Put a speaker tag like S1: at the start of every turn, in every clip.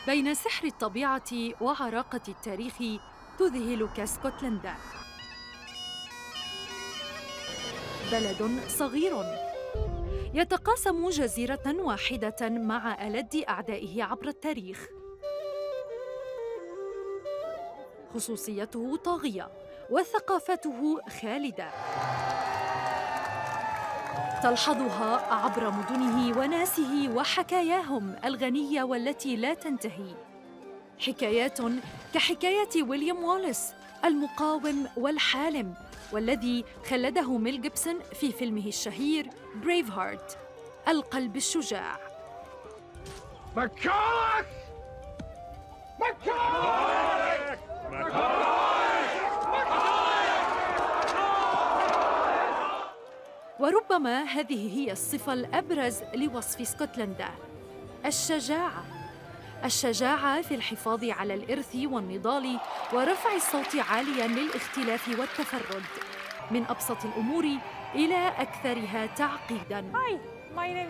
S1: بين سحر الطبيعة وعراقة التاريخ تذهلك اسكتلندا. بلد صغير يتقاسم جزيرة واحدة مع ألد أعدائه عبر التاريخ. خصوصيته طاغية وثقافته خالدة، تلحظها عبر مدنه وناسه وحكاياهم الغنية والتي لا تنتهي. حكايات كحكاية ويليام واليس المقاوم والحالم، والذي خلده ميل جيبسون في فيلمه الشهير بريف هارت، القلب الشجاع. وربما هذه هي الصفة الأبرز لوصف اسكتلندا: الشجاعة. الشجاعة في الحفاظ على الإرث والنضال ورفع الصوت عالياً للاختلاف والتفرد، من أبسط الأمور إلى أكثرها تعقيداً.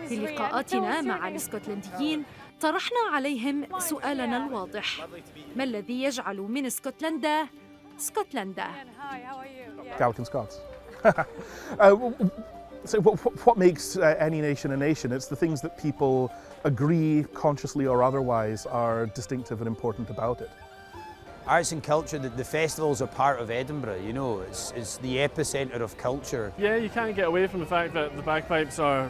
S1: في لقاءاتنا مع الاسكتلنديين طرحنا عليهم سؤالنا الواضح: ما الذي يجعل من اسكتلندا اسكتلندا؟
S2: Gaelic and Scots. So what makes any nation a nation? It's the things that people agree, consciously or otherwise, are distinctive and important about it.
S3: Arts and culture, the festivals are part of Edinburgh, you know, it's the epicentre of culture.
S4: Yeah, you can't get away from the fact that the bagpipes are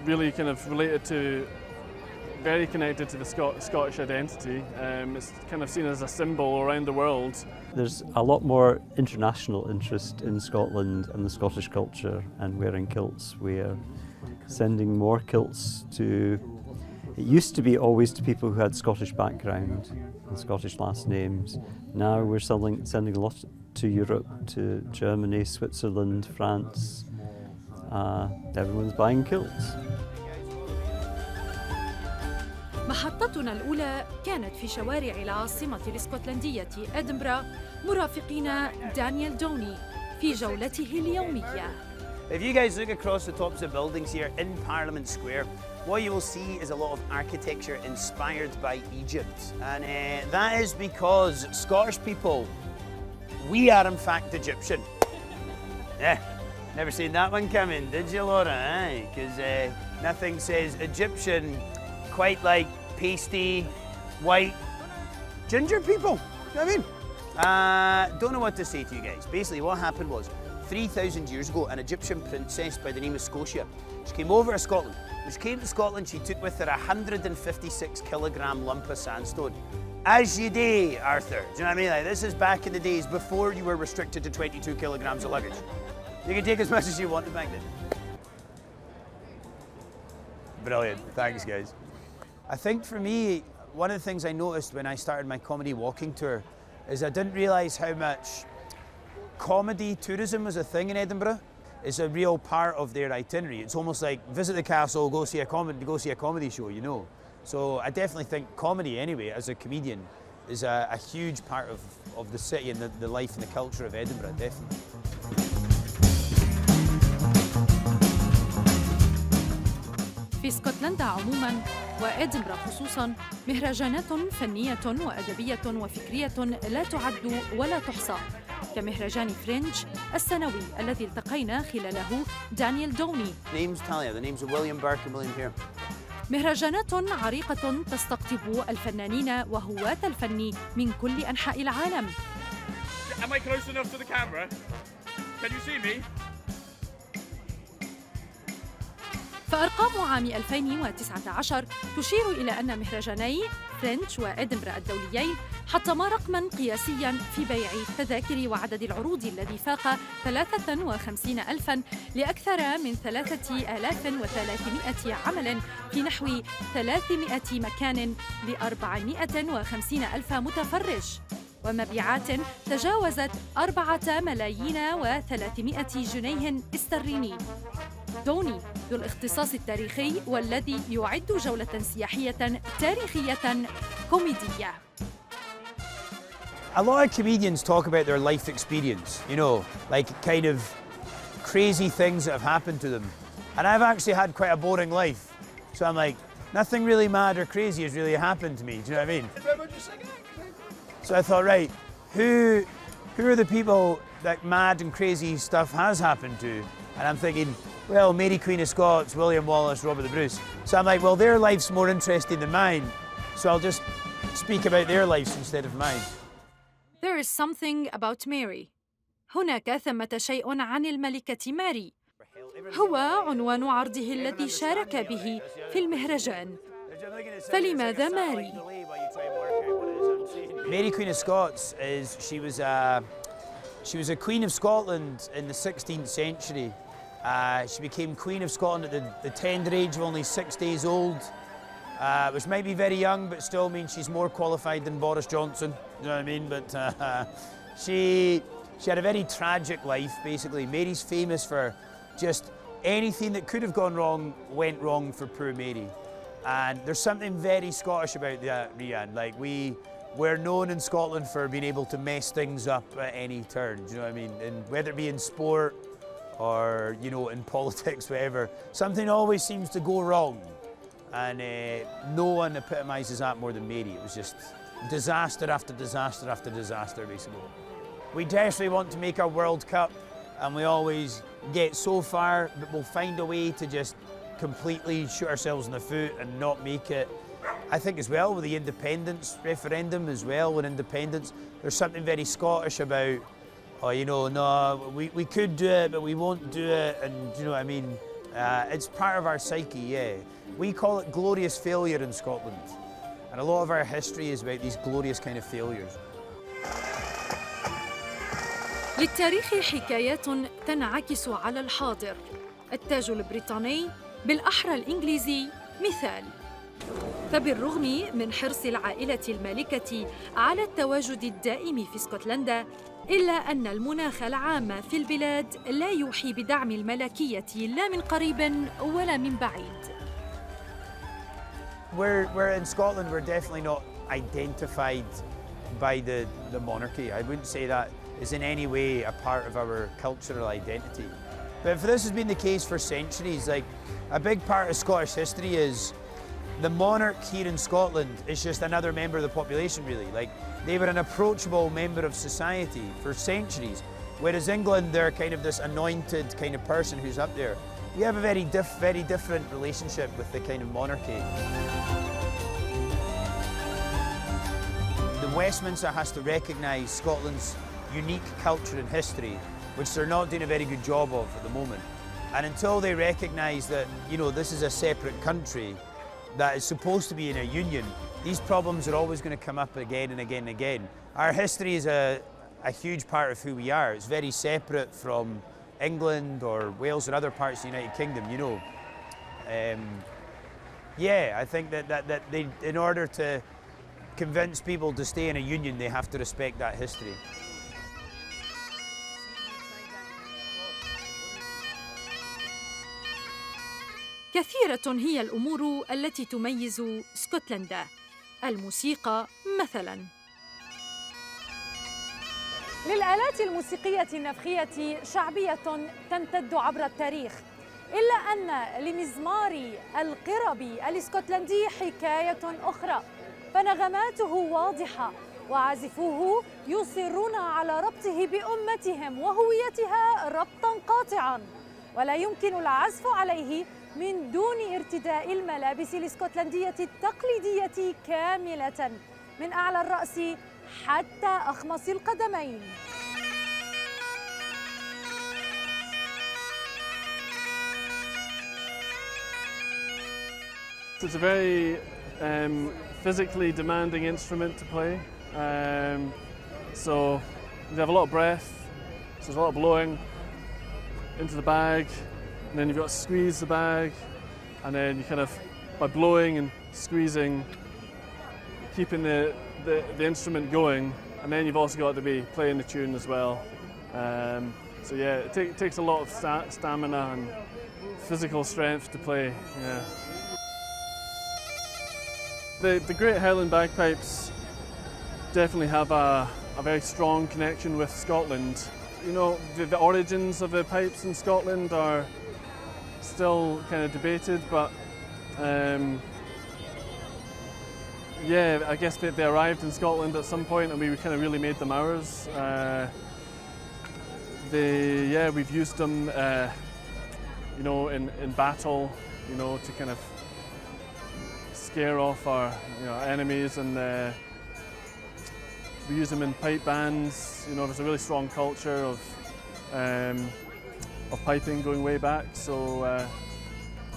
S4: really kind of related to, very connected to the Scottish identity. It's kind of seen as a symbol around the world.
S5: There's a lot more international interest in Scotland and the Scottish culture and wearing kilts. We're sending more kilts to, it used to be always to people who had Scottish background and Scottish last names. Now we're sending a lot to Europe, to Germany, Switzerland, France. Everyone's buying kilts.
S1: محطتنا الأولى كانت في شوارع العاصمة الاسكتلندية إدنبرا، مرافقين دانيال دوني في جولته اليومية.
S3: If you guys look across the tops of buildings here in Parliament Square, what you will see is a lot of architecture inspired by Egypt. And that is because Scottish people, we are in fact Egyptian. Yeah, never seen that one coming, did you, Laura? Because nothing says Egyptian quite like pasty, white, ginger people. You know what I mean? Don't know what to say to you guys. Basically, what happened was 3,000 years ago, an Egyptian princess by the name of Scotia, she came over to Scotland. When she came to Scotland, she took with her a 156 kilogram lump of sandstone. As you do, Arthur. Do you know what I mean? Like, this is back in the days before you were restricted to 22 kilograms of luggage. You could take as much as you wanted back then. Brilliant. Thanks, guys. I think for me, one of the things I noticed when I started my comedy walking tour is I didn't realise how much comedy tourism was a thing in Edinburgh. It's a real part of their itinerary. It's almost like visit the castle, go see a comedy show, you know. So I definitely think comedy, anyway, as a comedian, is a huge part of the city and the life and the culture of Edinburgh, definitely.
S1: في اسكتلندا عموماً وإدنبرا خصوصاً مهرجانات فنية وأدبية وفكرية لا تعد ولا تحصى، كمهرجان فرنج السنوي الذي التقينا خلاله دانيال دوني.
S3: Names tell you, the names of William Burke and William Hare.
S1: مهرجانات عريقة تستقطب الفنانين وهواة الفن من كل أنحاء العالم.
S6: Am I close enough to the camera? Can you see me?
S1: فأرقام عام 2019 تشير إلى أن مهرجاني فرنش وإدنبرا الدوليين حطما رقماً قياسياً في بيع التذاكر وعدد العروض الذي فاق 53,000 لأكثر من 3,300 عمل في نحو 300 مكان ل450,000 متفرج، ومبيعات تجاوزت 4,300,000 جنيه استرليني. دوني ذو الاختصاص التاريخي والذي يعد جولة سياحية تاريخية كوميدية.
S3: A lot of comedians talk about their life experience, you know, like kind of crazy things that have happened to them. And I've actually had quite a boring life. So I'm like, nothing really mad or crazy has really happened to me. Do you know what I mean? So I thought, right, who are the people that mad and crazy stuff has happened to? And I'm thinking, well, Mary Queen of Scots, William Wallace, Robert the Bruce. So I'm like, well, their life's more interesting than mine, so I'll just speak about their lives instead of mine.
S1: There is something about Mary. هناك ثمة شيء عن الملكة ماري. هو عنوان عرضه الذي شارك به في المهرجان. فلماذا ماري؟
S3: Mary Queen of Scots is she was a Queen of Scotland in the 16th century. She became Queen of Scotland at the tender age of only 6 days old, which might be very young, but still means she's more qualified than Boris Johnson. You know what I mean? But she had a very tragic life. Basically, Mary's famous for just anything that could have gone wrong went wrong for poor Mary. And there's something very Scottish about that, Rian. Like we're known in Scotland for being able to mess things up at any turn. Do you know what I mean? And whether it be in sport or in politics, whatever, something always seems to go wrong. And no one epitomises that more than Mary. It was just disaster after disaster after disaster, basically. We desperately want to make our World Cup, and we always get so far, but we'll find a way to just completely shoot ourselves in the foot and not make it. I think as well with the independence referendum as well, with independence, there's something very Scottish about, no, we could do it, but we won't do it, and you know what I mean? It's part of our psyche, yeah. We call it glorious failure in Scotland, and a lot of our history is about these glorious kind of failures.
S1: للتاريخ حكايات تنعكس على الحاضر. التاج البريطاني بالأحرى الإنجليزي مثال. فبالرغم من حرص العائلة المالكة على التواجد الدائم في اسكتلندا، إلا أن المناخ العام في البلاد لا يوحي بدعم الملكية لا من قريب ولا من بعيد.
S3: We're in Scotland, we're definitely not identified by the monarchy. I wouldn't say that is in any way a part of our cultural identity. But for this has been the case for centuries. Like a big part of Scottish history is the monarch here in Scotland is just another member of the population, really. Like they were an approachable member of society for centuries, whereas England, they're kind of this anointed kind of person who's up there. We have a very different relationship with the kind of monarchy. The Westminster has to recognise Scotland's unique culture and history, which they're not doing a very good job of at the moment. And until they recognise that, this is a separate country that is supposed to be in a union, these problems are always going to come up again and again and again. Our history is a huge part of who we are. It's very separate from England or Wales or other parts of the United Kingdom, I think that they, in order to convince people to stay in a union, they have to respect that history.
S1: كثيرة هي الأمور التي تميز اسكتلندا. الموسيقى مثلاً.
S7: للآلات الموسيقية النفخية شعبية تمتد عبر التاريخ، إلا أن لمزمار القربي الاسكتلندي حكاية أخرى، فنغماته واضحة وعازفوه يصرون على ربطه بأمتهم وهويتها ربطاً قاطعاً، ولا يمكن العزف عليه من دون ارتداء الملابس الاسكتلندية التقليدية كاملة من أعلى الرأس حتى أخمص القدمين.
S4: It's a very physically demanding instrument to play. So you have a lot of breath, so there's a lot of blowing into the bag, and then you've got to squeeze the bag, and then you kind of, by blowing and squeezing, keeping the instrument going, and then you've also got to be playing the tune as well. So yeah, it takes a lot of stamina and physical strength to play. Yeah. The Great Highland Bagpipes definitely have a very strong connection with Scotland. The origins of the pipes in Scotland are still kind of debated, but yeah, I guess they arrived in Scotland at some point and we kind of really made them ours. We've used them, you know, in battle, you know, to kind of scare off our enemies, and we use them in pipe bands. You know, there's a really strong culture of piping going way back. So,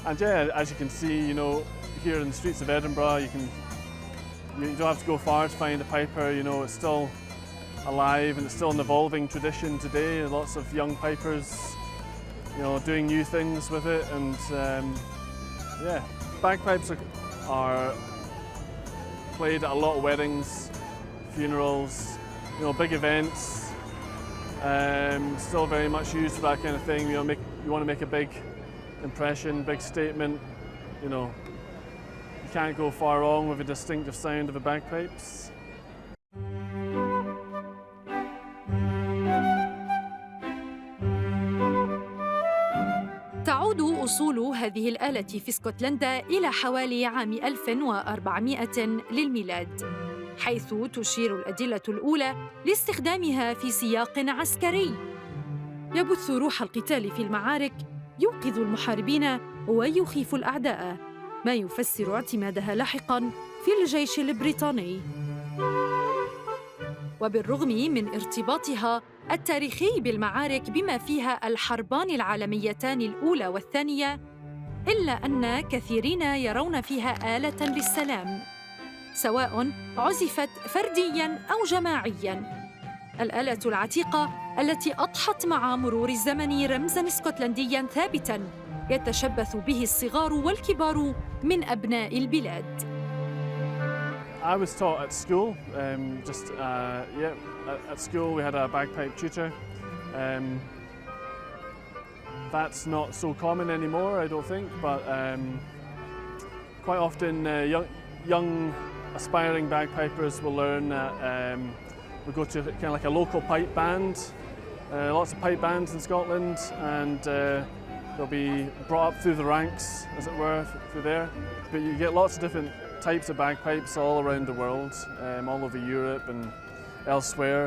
S4: and yeah, as you can see, you know, here in the streets of Edinburgh, you don't have to go far to find a piper. You know, it's still alive and it's still an evolving tradition today. Lots of young pipers, you know, doing new things with it, and yeah, bagpipes are played at a lot of weddings, funerals, you know, big events. Still very much used for that kind of thing. You want to make a big impression, big statement. You know, you can't go far wrong with a distinctive sound of the bagpipes.
S1: تعود أصول هذه الآلة في اسكتلندا إلى حوالي عام 1400 للميلاد، حيث تشير الأدلة الأولى لاستخدامها في سياق عسكري يبث روح القتال في المعارك، يوقظ المحاربين ويخيف الأعداء، ما يفسر اعتمادها لاحقاً في الجيش البريطاني. وبالرغم من ارتباطها التاريخي بالمعارك بما فيها الحربان العالميتان الأولى والثانية، إلا أن كثيرين يرون فيها آلة للسلام، سواء عزفت فردياً أو جماعياً. الآلة العتيقة التي أضحت مع مرور الزمن رمزاً اسكتلندياً ثابتاً يتشبث به الصغار والكبار من أبناء البلاد.
S4: I was taught at school, at school we had a bagpipe tutor. That's not so common anymore, I don't think, but quite often young aspiring bagpipers will learn that we go to kind of like a local pipe band, lots of pipe bands in Scotland, and they'll be brought up through the ranks, as it were, through there. But you get lots of different types of bagpipes all around the world, all over Europe and elsewhere.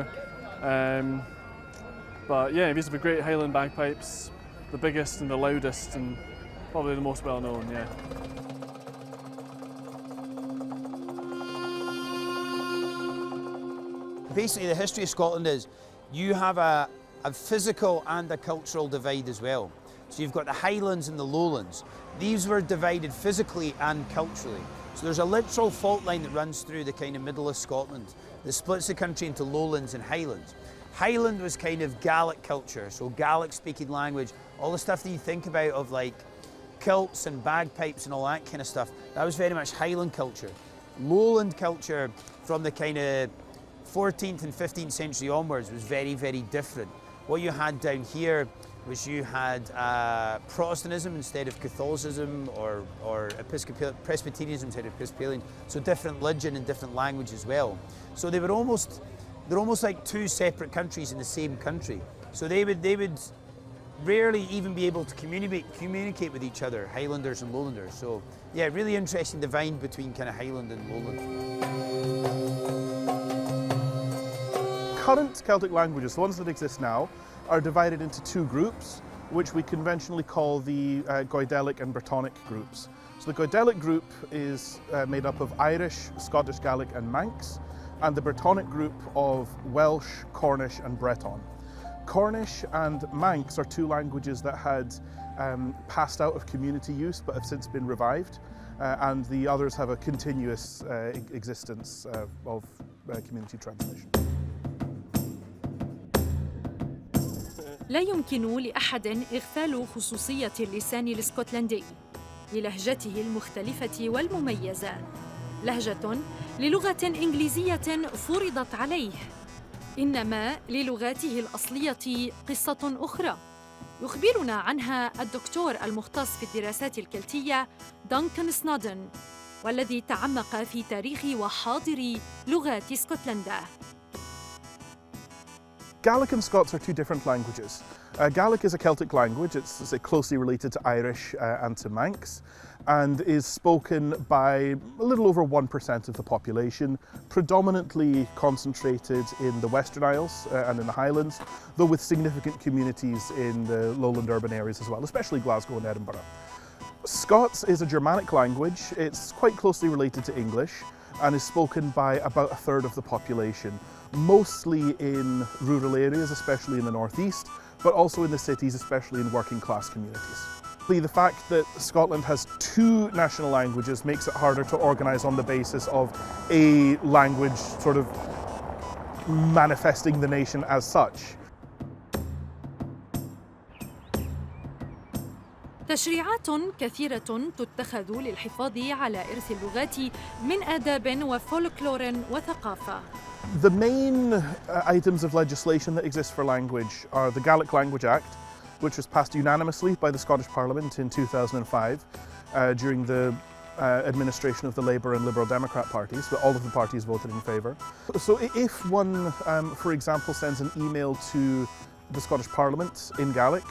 S4: But yeah, these are the great Highland bagpipes, the biggest and the loudest and probably the most well known, yeah.
S3: Basically, the history of Scotland is you have a physical and a cultural divide as well. So you've got the Highlands and the Lowlands. These were divided physically and culturally. So there's a literal fault line that runs through the kind of middle of Scotland that splits the country into Lowlands and Highlands. Highland was kind of Gaelic culture, so Gaelic speaking language, all the stuff that you think about of like kilts and bagpipes and all that kind of stuff, that was very much Highland culture. Lowland culture from the kind of 14th and 15th century onwards was very, very different. What you had down here was you had Protestantism instead of Catholicism, or Presbyterianism instead of Episcopalian, so different religion and different language as well. So they're almost like two separate countries in the same country. So they would rarely even be able to communicate with each other, Highlanders and Lowlanders. So yeah, really interesting divide between kind of Highland and Lowland.
S2: Current Celtic languages, the ones that exist now, are divided into two groups, which we conventionally call the Goidelic and Brittonic groups. So the Goidelic group is made up of Irish, Scottish Gaelic and Manx, and the Brittonic group of Welsh, Cornish and Breton. Cornish and Manx are two languages that had passed out of community use but have since been revived, and the others have a continuous existence of community transmission.
S1: لا يمكن لأحد إغفال خصوصية اللسان الاسكتلندي للهجته المختلفة والمميزة، لهجة للغة إنجليزية فرضت عليه، إنما للغاته الأصلية قصة أخرى يخبرنا عنها الدكتور المختص في الدراسات الكلتية دانكن سنودن، والذي تعمق في تاريخ وحاضر لغات اسكتلندا.
S2: Gaelic and Scots are two different languages. Gaelic is a Celtic language. It's closely related to Irish and to Manx, and is spoken by a little over 1% of the population, predominantly concentrated in the Western Isles and in the Highlands, though with significant communities in the lowland urban areas as well, especially Glasgow and Edinburgh. Scots is a Germanic language. It's quite closely related to English and is spoken by about a third of the population, mostly in rural areas, especially in the northeast, but also in the cities, especially in working class communities. The fact that Scotland has two national languages makes it harder to organise on the basis of a language sort of manifesting the nation as such.
S1: تشريعات كثيرة تتخذ للحفاظ على إرث اللغات من آداب وفولكلور وثقافة.
S2: The main items of legislation that exist for language are the Gaelic Language Act, which was passed unanimously by the Scottish Parliament in 2005 during the administration of the Labour and Liberal Democrat parties, but all of the parties voted in favour. So if one, for example, sends an email to the Scottish Parliament in Gaelic,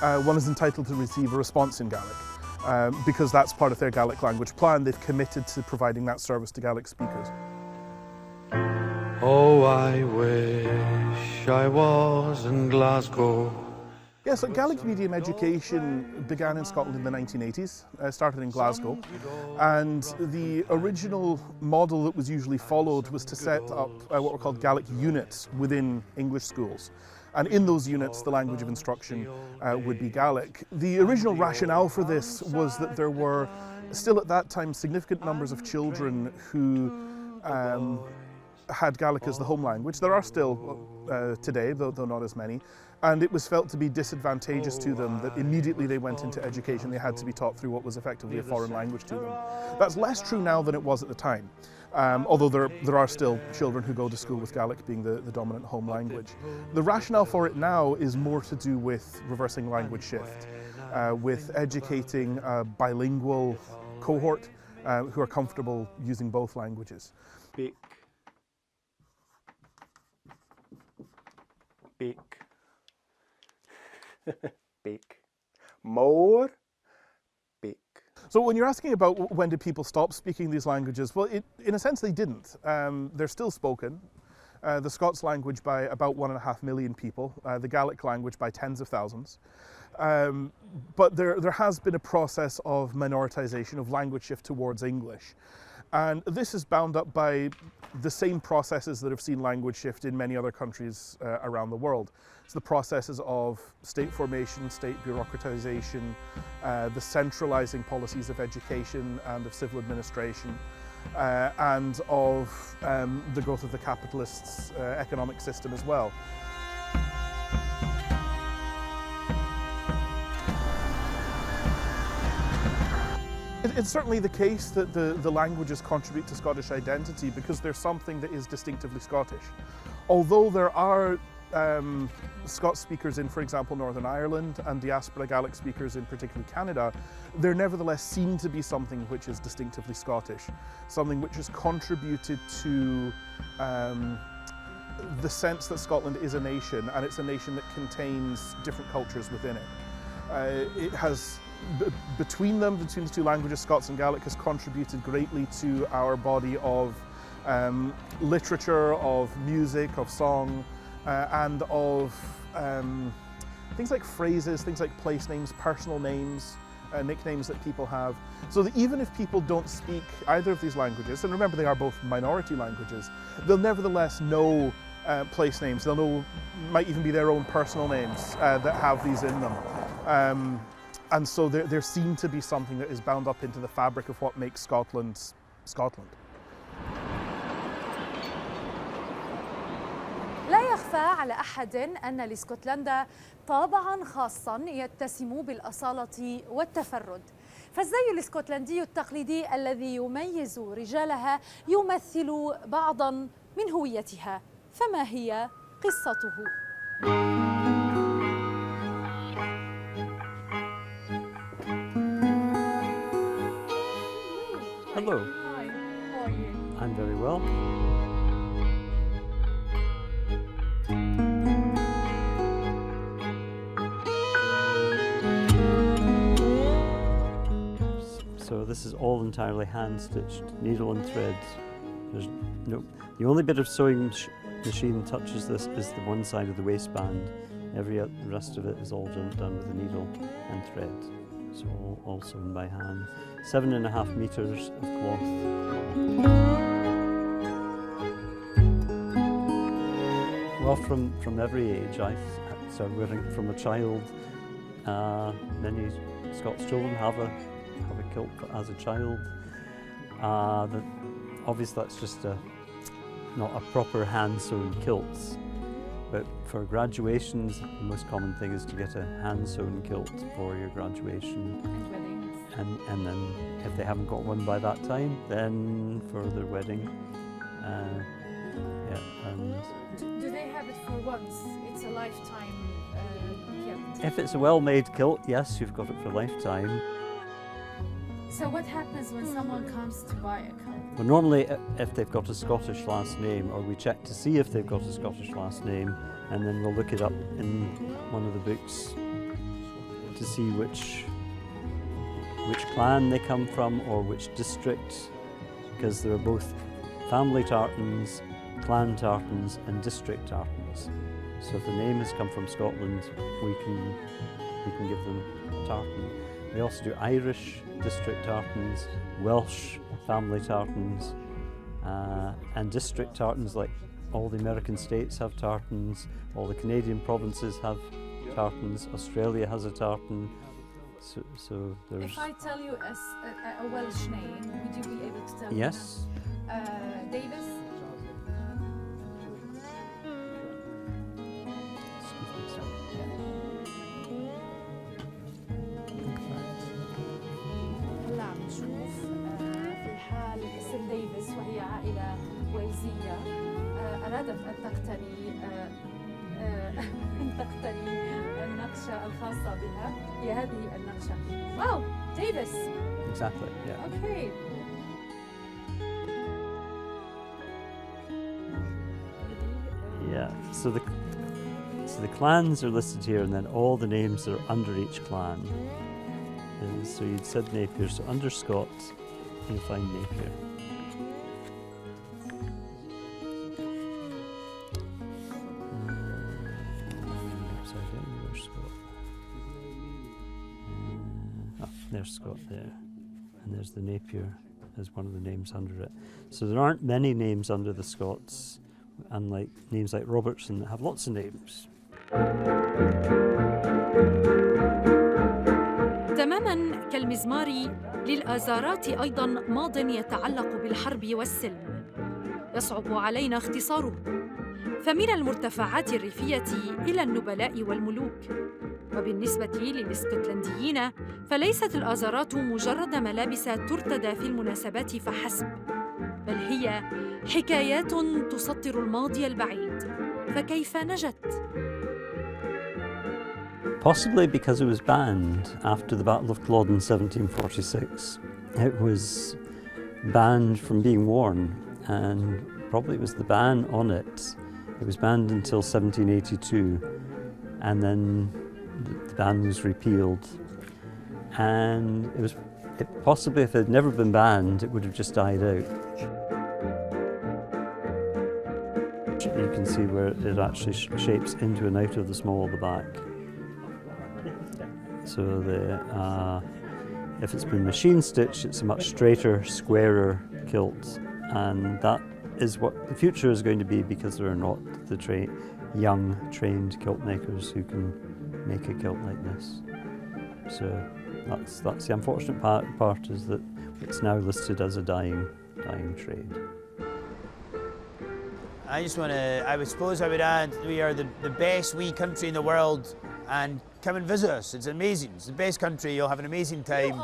S2: one is entitled to receive a response in Gaelic. Because that's part of their Gaelic language plan, they've committed to providing that service to Gaelic speakers.
S8: Oh, I wish I was in Glasgow.
S2: Yes, Gaelic medium education began in Scotland in the 1980s, started in Glasgow, and the original model that was usually followed was to set up what were called Gaelic units within English schools. And in those units, the language of instruction would be Gaelic. The original rationale for this was that there were still at that time significant numbers of children who had Gaelic as the home language. There are still today, though not as many. And it was felt to be disadvantageous to them that immediately they went into education, they had to be taught through what was effectively a foreign language to them. That's less true now than it was at the time. Although there are still children who go to school with Gaelic being the dominant home language. The rationale for it now is more to do with reversing language shift, with educating a bilingual cohort who are comfortable using both languages.
S9: Bake. Bake. Bake. More. Bake.
S2: So when you're asking about when did people stop speaking these languages, well, in a sense they didn't. They're still spoken. The Scots language by about 1.5 million people, the Gaelic language by tens of thousands. But there has been a process of minoritization, of language shift towards English. And this is bound up by the same processes that have seen language shift in many other countries around the world. It's the processes of state formation, state bureaucratization, the centralizing policies of education and of civil administration, and of the growth of the capitalist economic system as well. It's certainly the case that the languages contribute to Scottish identity because they're something that is distinctively Scottish. Although there are Scots speakers in, for example, Northern Ireland and diaspora Gaelic speakers in particularly Canada, they're nevertheless seen to be something which is distinctively Scottish, something which has contributed to the sense that Scotland is a nation, and it's a nation that contains different cultures within it. It has, between the two languages, Scots and Gaelic, has contributed greatly to our body of literature, of music, of song, and of things like phrases, things like place names, personal names, nicknames that people have. So that even if people don't speak either of these languages, and remember they are both minority languages, they'll nevertheless know place names. They'll know, might even be their own personal names that have these in them. And so they're seen to be something that is bound up into the fabric of what makes Scotland, Scotland.
S7: لا يخفى على أحد أن لاسكتلندا طابعاً خاصاً يتسم بالأصالة والتفرد. فالزي الاسكتلندي التقليدي الذي يميز رجالها يمثل بعضاً من هويتها. فما هي قصته؟
S5: Hello.
S7: Hi, how are you?
S5: I'm very well. So this is all entirely hand-stitched, needle and thread. There's no, the only bit of sewing machine touches this is the one side of the waistband. The rest of it is all done with a needle and thread. So all sewn by hand. 7.5 meters of cloth. Well, from every age, I started wearing from a child. Many Scots children have a kilt as a child. Obviously, that's just not a proper hand-sewn kilt. But for graduations, the most common thing is to get a hand-sewn kilt for your graduation.
S7: And weddings.
S5: And then, if they haven't got one by that time, then for their wedding.
S7: Do they have it for once? It's a lifetime kilt.
S5: If it's a well-made kilt, yes, you've got it for lifetime.
S7: So what happens when someone comes to buy a kilt?
S5: Well, normally, if they've got a Scottish last name, or we check to see if they've got a Scottish last name, and then we'll look it up in one of the books to see which clan they come from or which district, because there are both family tartans, clan tartans, and district tartans. So if the name has come from Scotland, we can give them tartan. We also do Irish district tartans, Welsh family tartans, and district tartans, like all the American states have tartans, all the Canadian provinces have tartans, Australia has a tartan. So there's...
S7: If I tell you a Welsh name, would you be able to tell me?
S5: Yes.
S7: Davis? هلا عم نشوف في حال اسم ديفيس وهي عائلة ويلزية أرادت أن تقتني النقشة الخاصة بها. هي هذه النقشة. واو ديفيس.
S5: Exactly, yeah.
S7: Okay.
S5: Yeah, so the clans are listed here, and then all the names that are under each clan. And so you'd said Napier, so under Scott, you'll find Napier. Where's Scott? There's Scott there, and there's the Napier as one of the names under it. So there aren't many names under the Scots, unlike names like Robertson that have lots of names.
S1: تماماً كالمزمار للآزارات أيضاً ماضٍ يتعلق بالحرب والسلم يصعب علينا اختصاره، فمن المرتفعات الريفية إلى النبلاء والملوك. وبالنسبة للاسكتلنديين فليست الآزارات مجرد ملابس ترتدى في المناسبات فحسب، بل هي حكايات تسطر الماضي البعيد. فكيف نجت؟
S5: Possibly because it was banned after the Battle of Culloden in 1746. It was banned from being worn, and probably it was the ban on it. It was banned until 1782, and then the ban was repealed. And possibly if it had never been banned, it would have just died out. You can see where it actually shapes into and out of the small of the back. So if it's been machine stitched, it's a much straighter, squarer kilt, and that is what the future is going to be, because there are not the young trained kilt makers who can make a kilt like this. So that's the unfortunate part is that it's now listed as a dying trade.
S3: I suppose I would add, we are the best wee country in the world, and come and visit us. It's amazing. It's the best country. You'll have an amazing time.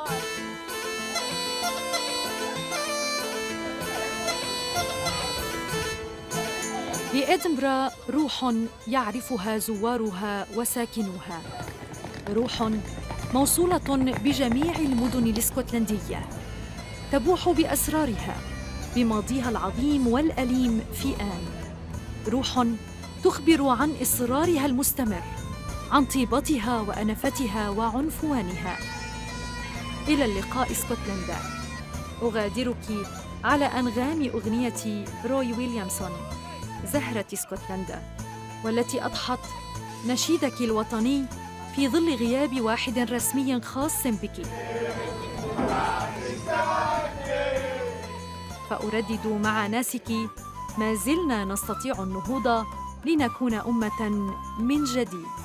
S1: لإدنبرا روح يعرفها زوارها وساكنوها، روح موصولة بجميع المدن الاسكتلندية، تبوح بأسرارها، بماضيها العظيم والأليم في آن، روح تخبر عن إصرارها المستمر، عن طيبتها وأنفتها وعنفوانها. إلى اللقاء اسكتلندا. أغادرك على أنغام أغنية روي ويليامسون زهرة اسكتلندا، والتي أضحت نشيدك الوطني في ظل غياب واحد رسمي خاص بك. فأردد مع ناسك: ما زلنا نستطيع النهوض لنكون أمة من جديد.